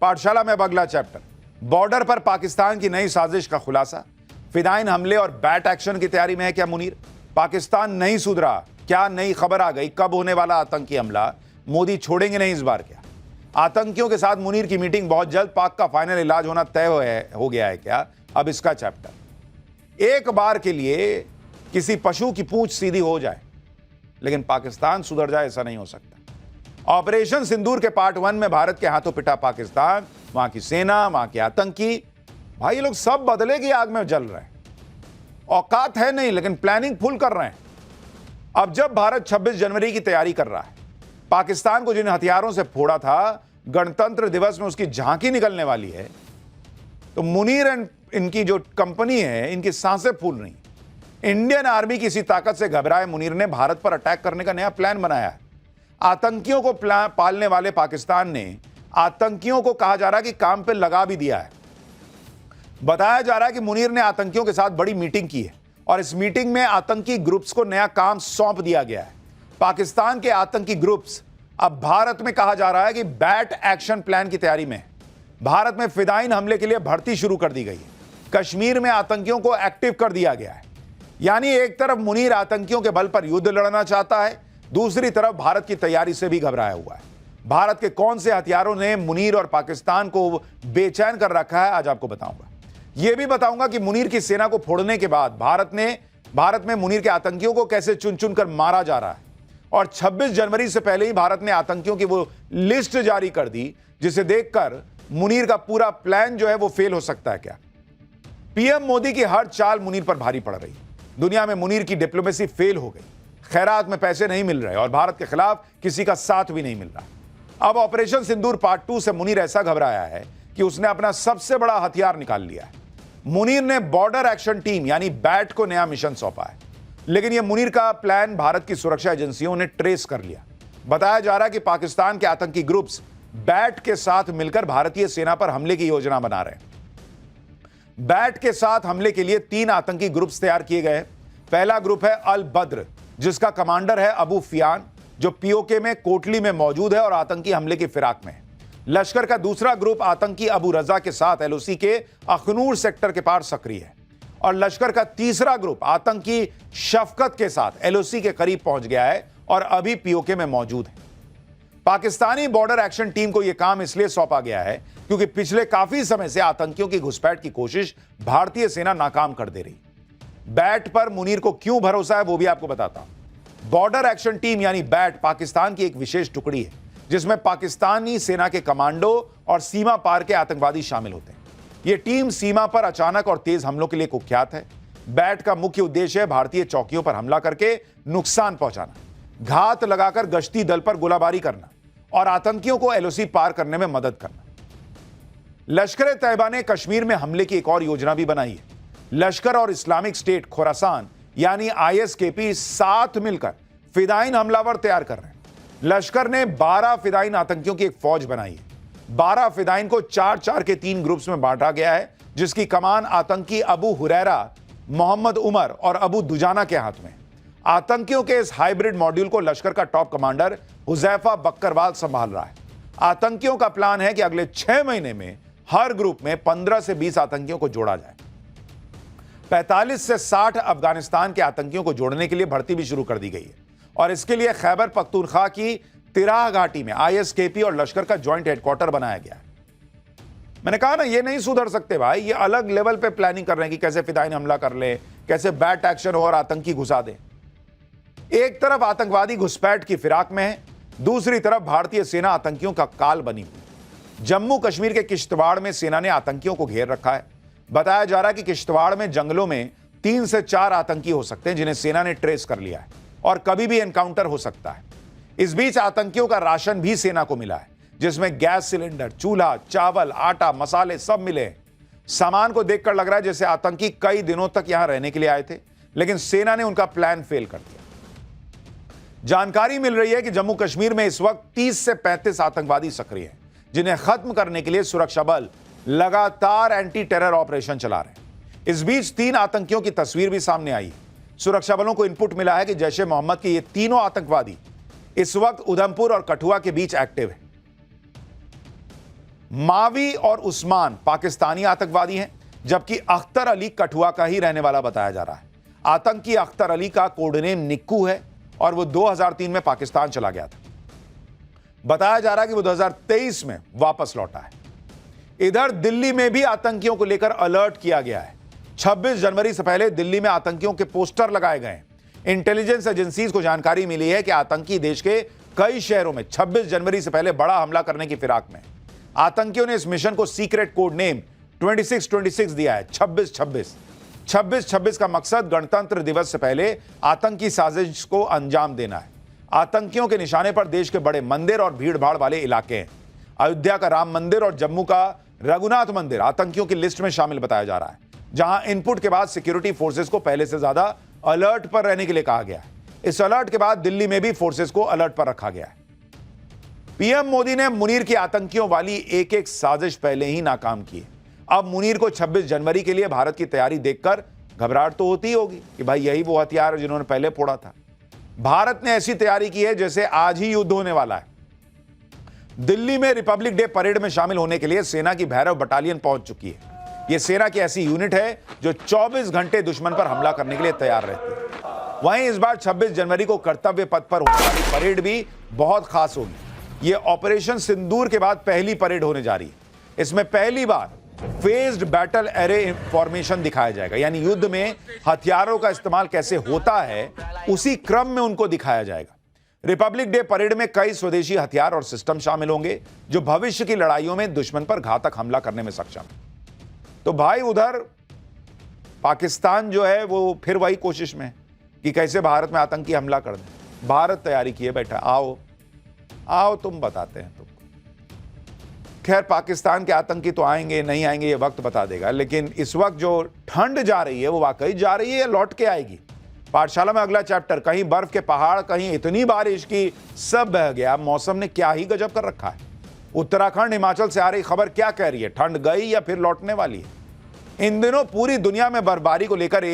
पाठशाला में अब अगला चैप्टर, बॉर्डर पर पाकिस्तान की नई साजिश का खुलासा। फिदाइन हमले और बैट एक्शन की तैयारी में है क्या मुनीर? पाकिस्तान नहीं सुधरा, क्या नई खबर आ गई? कब होने वाला आतंकी हमला? मोदी छोड़ेंगे नहीं इस बार क्या? आतंकियों के साथ मुनीर की मीटिंग बहुत जल्द, पाक का फाइनल इलाज होना तय हो गया है क्या? अब इसका चैप्टर। एक बार के लिए किसी पशु की पूंछ सीधी हो जाए लेकिन पाकिस्तान सुधर जाए, ऐसा नहीं हो सकता। ऑपरेशन सिंदूर के पार्ट 1 में भारत के हाथों पिटा पाकिस्तान, वहां की सेना, वहां के आतंकी, भाई ये लोग सब बदले की आग में जल रहे हैं। औकात है नहीं लेकिन प्लानिंग फुल कर रहे हैं। अब जब भारत 26 जनवरी की तैयारी कर रहा है, पाकिस्तान को जिन हथियारों से फोड़ा था, गणतंत्र दिवस में उसकी झांकी निकलने वाली है, तो मुनीर एंड इनकी जो कंपनी है, इनकी सांसें फूल रही। इंडियन आर्मी की इसी ताकत से घबराए मुनीर ने भारत पर अटैक करने का नया प्लान बनाया है। आतंकियों को पालने वाले पाकिस्तान ने आतंकियों को कहा जा रहा है कि काम पे लगा भी दिया है। बताया जा रहा है कि मुनीर ने आतंकियों के साथ बड़ी मीटिंग की है और इस मीटिंग में आतंकी ग्रुप्स को नया काम सौंप दिया गया है। पाकिस्तान के आतंकी ग्रुप्स अब भारत में, कहा जा रहा है कि बैट एक्शन प्लान की तैयारी में। भारत में फिदाइन हमले के लिए भर्ती शुरू कर दी गई है। कश्मीर में आतंकियों को एक्टिव कर दिया गया है। यानी एक तरफ मुनीर आतंकियों के बल पर युद्ध लड़ना चाहता है, दूसरी तरफ भारत की तैयारी से भी घबराया हुआ है। भारत के कौन से हथियारों ने मुनीर और पाकिस्तान को बेचैन कर रखा है, आज आपको बताऊंगा। यह भी बताऊंगा कि मुनीर की सेना को फोड़ने के बाद भारत में मुनीर के आतंकियों को कैसे चुन चुन कर मारा जा रहा है। और 26 जनवरी से पहले ही भारत ने आतंकियों की वो लिस्ट जारी कर दी जिसे देखकर मुनीर का पूरा प्लान जो है वो फेल हो सकता है क्या? पीएम मोदी की हर चाल मुनीर पर भारी पड़ रही है। दुनिया में मुनीर की डिप्लोमेसी फेल हो गई। खैरात में पैसे नहीं मिल रहे और भारत के खिलाफ किसी का साथ भी नहीं मिल रहा। अब ऑपरेशन सिंदूर पार्ट 2 से मुनीर ऐसा घबराया है कि उसने अपना सबसे बड़ा हथियार निकाल लिया है। मुनीर ने बॉर्डर एक्शन टीम यानी बैट को नया मिशन सौंपा है, लेकिन यह मुनीर का प्लान भारत की सुरक्षा एजेंसियों ने ट्रेस कर लिया। बताया जा रहा है कि पाकिस्तान के आतंकी ग्रुप्स बैट के साथ मिलकर भारतीय सेना पर हमले की योजना बना रहे हैं। बैट के साथ हमले के लिए 3 आतंकी ग्रुप्स तैयार किए गए। पहला ग्रुप है अल बद्र, जिसका कमांडर है अबू फियान, जो पीओके में कोटली में मौजूद है और आतंकी हमले की फिराक में है। लश्कर का दूसरा ग्रुप आतंकी अबू रजा के साथ एलओसी के अखनूर सेक्टर के पार सक्रिय है और लश्कर का तीसरा ग्रुप आतंकी शफकत के साथ एलओसी के करीब पहुंच गया है और अभी पीओके में मौजूद है। पाकिस्तानी बॉर्डर एक्शन टीम को यह काम इसलिए सौंपा गया है क्योंकि पिछले काफी समय से आतंकियों की घुसपैठ की कोशिश भारतीय सेना नाकाम कर दे रही। बैट पर मुनीर को क्यों भरोसा है वो भी आपको बताता हूं। बॉर्डर एक्शन टीम यानी बैट पाकिस्तान की एक विशेष टुकड़ी है जिसमें पाकिस्तानी सेना के कमांडो और सीमा पार के आतंकवादी शामिल होते हैं। यह टीम सीमा पर अचानक और तेज हमलों के लिए कुख्यात है। बैट का मुख्य उद्देश्य है भारतीय चौकियों पर हमला करके नुकसान पहुंचाना, घात लगाकर गश्ती दल पर गोलाबारी करना और आतंकियों को एलओसी पार करने में मदद करना। लश्कर तैयबा ने कश्मीर में हमले की एक और योजना भी बनाई है। लश्कर और इस्लामिक स्टेट खोरासान यानी आईएसकेपी साथ मिलकर फिदाइन हमलावर तैयार कर रहे हैं। लश्कर ने 12 फिदाइन आतंकियों की एक फौज बनाई है। 12 फिदाइन को 4-4 के 3 ग्रुप्स में बांटा गया है, जिसकी कमान आतंकी अबू हुरैरा, मोहम्मद उमर और अबू दुजाना के हाथ में। आतंकियों के इस हाइब्रिड मॉड्यूल को लश्कर का टॉप कमांडर हुजैफा बकरवाल संभाल रहा है। आतंकियों का प्लान है कि अगले 6 महीने में हर ग्रुप में 15 से 20 आतंकियों को जोड़ा जाए। 45 से 60 अफगानिस्तान के आतंकियों को जोड़ने के लिए भर्ती भी शुरू कर दी गई है और इसके लिए खैबर पख्तूनख्वा की तिराह घाटी में आईएसकेपी और लश्कर का ज्वाइंट हेडक्वार्टर बनाया गया है। मैंने कहा ना, ये नहीं सुधर सकते भाई। ये अलग लेवल पे प्लानिंग कर रहे हैं कि कैसे फिदाइन हमला कर ले, कैसे बैट एक्शन हो और आतंकी घुसा दे। एक तरफ आतंकवादी घुसपैठ की फिराक में है, दूसरी तरफ भारतीय सेना आतंकियों का काल बनी हुई। जम्मू कश्मीर के किश्तवाड़ में सेना ने आतंकियों को घेर रखा है। बताया जा रहा है कि किश्तवाड़ में जंगलों में 3 से 4 आतंकी हो सकते हैं जिन्हें सेना ने ट्रेस कर लिया है और कभी भी एनकाउंटर हो सकता है। इस बीच आतंकियों का राशन भी सेना को मिला है, जिसमें गैस सिलेंडर, चूल्हा, चावल, आटा, मसाले सब मिले हैं। सामान को देखकर लग रहा है जैसे आतंकी कई दिनों तक यहां रहने के लिए आए थे, लेकिन सेना ने उनका प्लान फेल कर दिया। जानकारी मिल रही है कि जम्मू कश्मीर में इस वक्त 30 से 35 आतंकवादी सक्रिय हैं, जिन्हें खत्म करने के लिए सुरक्षा बल लगातार एंटी टेरर ऑपरेशन चला रहे हैं। इस बीच 3 आतंकियों की तस्वीर भी सामने आई है। सुरक्षा बलों को इनपुट मिला है कि जैश ए मोहम्मद के ये तीनों आतंकवादी इस वक्त उधमपुर और कठुआ के बीच एक्टिव है। मावी और उस्मान पाकिस्तानी आतंकवादी हैं, जबकि अख्तर अली कठुआ का ही रहने वाला बताया जा रहा है। आतंकी अख्तर अली का कोडनेम निक्कू है और वो 2003 में पाकिस्तान चला गया था। बताया जा रहा है कि वो 2023 में वापस लौटा है। इधर दिल्ली में भी आतंकियों को लेकर अलर्ट किया गया है। 26 जनवरी से पहले दिल्ली में आतंकियों के पोस्टर लगाए गए। इंटेलिजेंस एजेंसीज को जानकारी मिली है कि आतंकी देश के कई शहरों में 26 जनवरी से पहले बड़ा हमला करने की फिराक में। आतंकियों ने इस मिशन को सीक्रेट कोड नेम 2626 दिया है। 2626 का मकसद गणतंत्र दिवस से पहले आतंकी साजिश को अंजाम देना है। आतंकियों के निशाने पर देश के बड़े मंदिर और भीड़भाड़ वाले इलाके हैं। अयोध्या का राम मंदिर और जम्मू का रघुनाथ मंदिर आतंकियों की लिस्ट में शामिल बताया जा रहा है, जहां इनपुट के बाद सिक्योरिटी फोर्सेस को पहले से ज्यादा अलर्ट पर रहने के लिए कहा गया है। इस अलर्ट के बाद दिल्ली में भी फोर्सेस को अलर्ट पर रखा गया है। पीएम मोदी ने मुनीर की आतंकियों वाली एक एक साजिश पहले ही नाकाम की है। अब मुनीर को 26 जनवरी के लिए भारत की तैयारी देखकर घबराहट तो होती होगी कि भाई यही वो हथियार है जिन्होंने पहले फोड़ा था। भारत ने ऐसी तैयारी की है जैसे आज ही युद्ध होने वाला है। दिल्ली में रिपब्लिक डे परेड में शामिल होने के लिए सेना की भैरव बटालियन पहुंच चुकी है। यह सेना की ऐसी यूनिट है जो 24 घंटे दुश्मन पर हमला करने के लिए तैयार रहती है। वहीं इस बार 26 जनवरी को कर्तव्य पथ पर होने वाली परेड भी बहुत खास होगी। यह ऑपरेशन सिंदूर के बाद पहली परेड होने जा रही है। इसमें पहली बार फेज्ड बैटल एरे फॉर्मेशन दिखाया जाएगा, यानी युद्ध में हथियारों का इस्तेमाल कैसे होता है उसी क्रम में उनको दिखाया जाएगा। रिपब्लिक डे परेड में कई स्वदेशी हथियार और सिस्टम शामिल होंगे जो भविष्य की लड़ाइयों में दुश्मन पर घातक हमला करने में सक्षम है। तो भाई उधर पाकिस्तान जो है वो फिर वही कोशिश में है कि कैसे भारत में आतंकी हमला कर दे। भारत तैयारी किए बैठा, आओ आओ तुम बताते हैं तुमको। खैर पाकिस्तान के आतंकी तो आएंगे नहीं आएंगे ये वक्त बता देगा, लेकिन इस वक्त जो ठंड जा रही है वो वाकई जा रही है या लौट के आएगी। पाठशाला में अगला चैप्टर, कहीं बर्फ के पहाड़, कहीं इतनी बारिश की सब बह गया। मौसम ने क्या ही गजब कर रखा है। उत्तराखंड हिमाचल से आ रही खबर क्या कह रही है, ठंड गई या फिर लौटने वाली है। इन दिनों पूरी दुनिया में बर्फबारी को लेकर